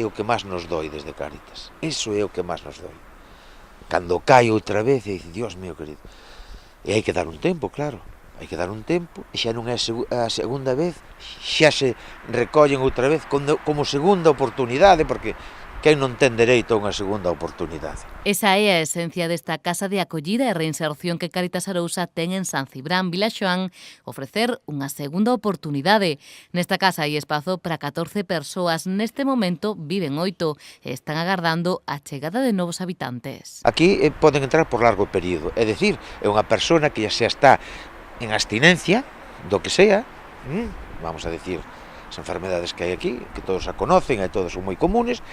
é o que máis nos doi desde Cáritas. Iso é o que máis nos doi. Cando cae outra vez, e dice, Dios mío querido. E hai que dar un tempo, claro. Hai que dar un tempo, e xa non é a segunda vez, xa se recollen outra vez como segunda oportunidade, porque quen non ten dereito a unha segunda oportunidade. Esa é a esencia desta casa de acollida e reinserción que Cáritas Arousa ten en San Cibrán, Vilaxoán, ofrecer unha segunda oportunidade. Nesta casa hai espazo para 14 persoas. Neste momento viven 8 e están agardando a chegada de novos habitantes. Aquí poden entrar por largo período, é dicir, é unha persona que xa está en abstinencia, do que sea, vamos a decir, as enfermedades que hai aquí, que todos a conocen e todos son moi comunes,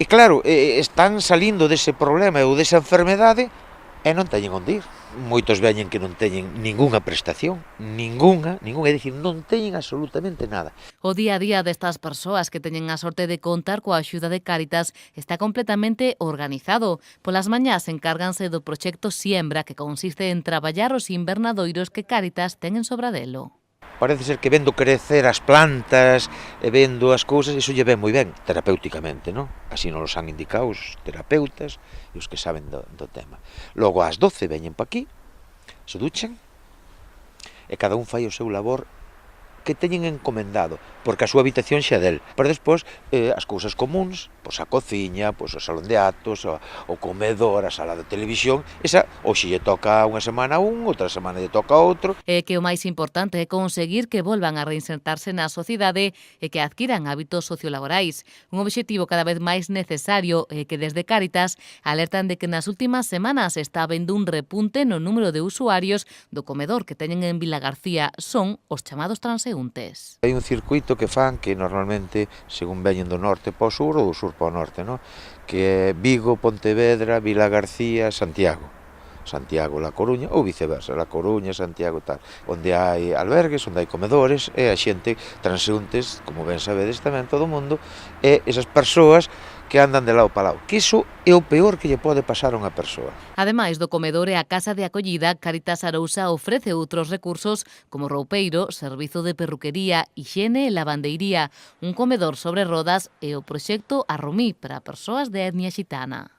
e claro, están salindo dese problema ou desa enfermedade e non teñen onde ir. Moitos veñen que non teñen ningunha prestación, ningunha, é dicir, non teñen absolutamente nada. O día a día destas persoas que teñen a sorte de contar coa axuda de Cáritas está completamente organizado. Polas mañás encárganse do proxecto Siembra, que consiste en traballar os invernadoiros que Cáritas ten en Sobradelo. Parece ser que vendo crecer as plantas e vendo as cousas, iso lle ven moi ben, terapéuticamente, non? Así nos los han indicado os terapeutas e os que saben do tema. Logo, ás 12 veñen pa aquí, se duchan, e cada un fai o seu labor que teñen encomendado, porque a súa habitación xa del. Pero despois, as cousas comuns, pois a cociña, pois o salón de actos, o comedor, a sala de televisión, esa, hoxe lle toca unha semana a un, outra semana lle toca a outro. E que o máis importante é conseguir que volvan a reinsertarse na sociedade e que adquiran hábitos sociolaborais. Un obxectivo cada vez máis necesario e que desde Cáritas alertan de que nas últimas semanas está habendo un repunte no número de usuarios do comedor que teñen en Vilagarcía, son os chamados transeúntes. Hai un circuito que fan que normalmente, según veñen do norte para o sur ou do sur para o norte, non? Que é Vigo, Pontevedra, Vilagarcía, Santiago. Santiago, La Coruña, ou viceversa, La Coruña, Santiago, tal. Onde hai albergues, onde hai comedores, e a xente, transeúntes, como ben sabedes tamén todo o mundo, e esas persoas que andan de lado para lado, que iso é o peor que lle pode pasar a unha persoa. Ademais do comedor e a casa de acollida, Cáritas Arousa ofrece outros recursos como roupeiro, servizo de perruquería, hixiene e lavandeiría, un comedor sobre rodas e o proxecto Arromí para persoas de etnia xitana.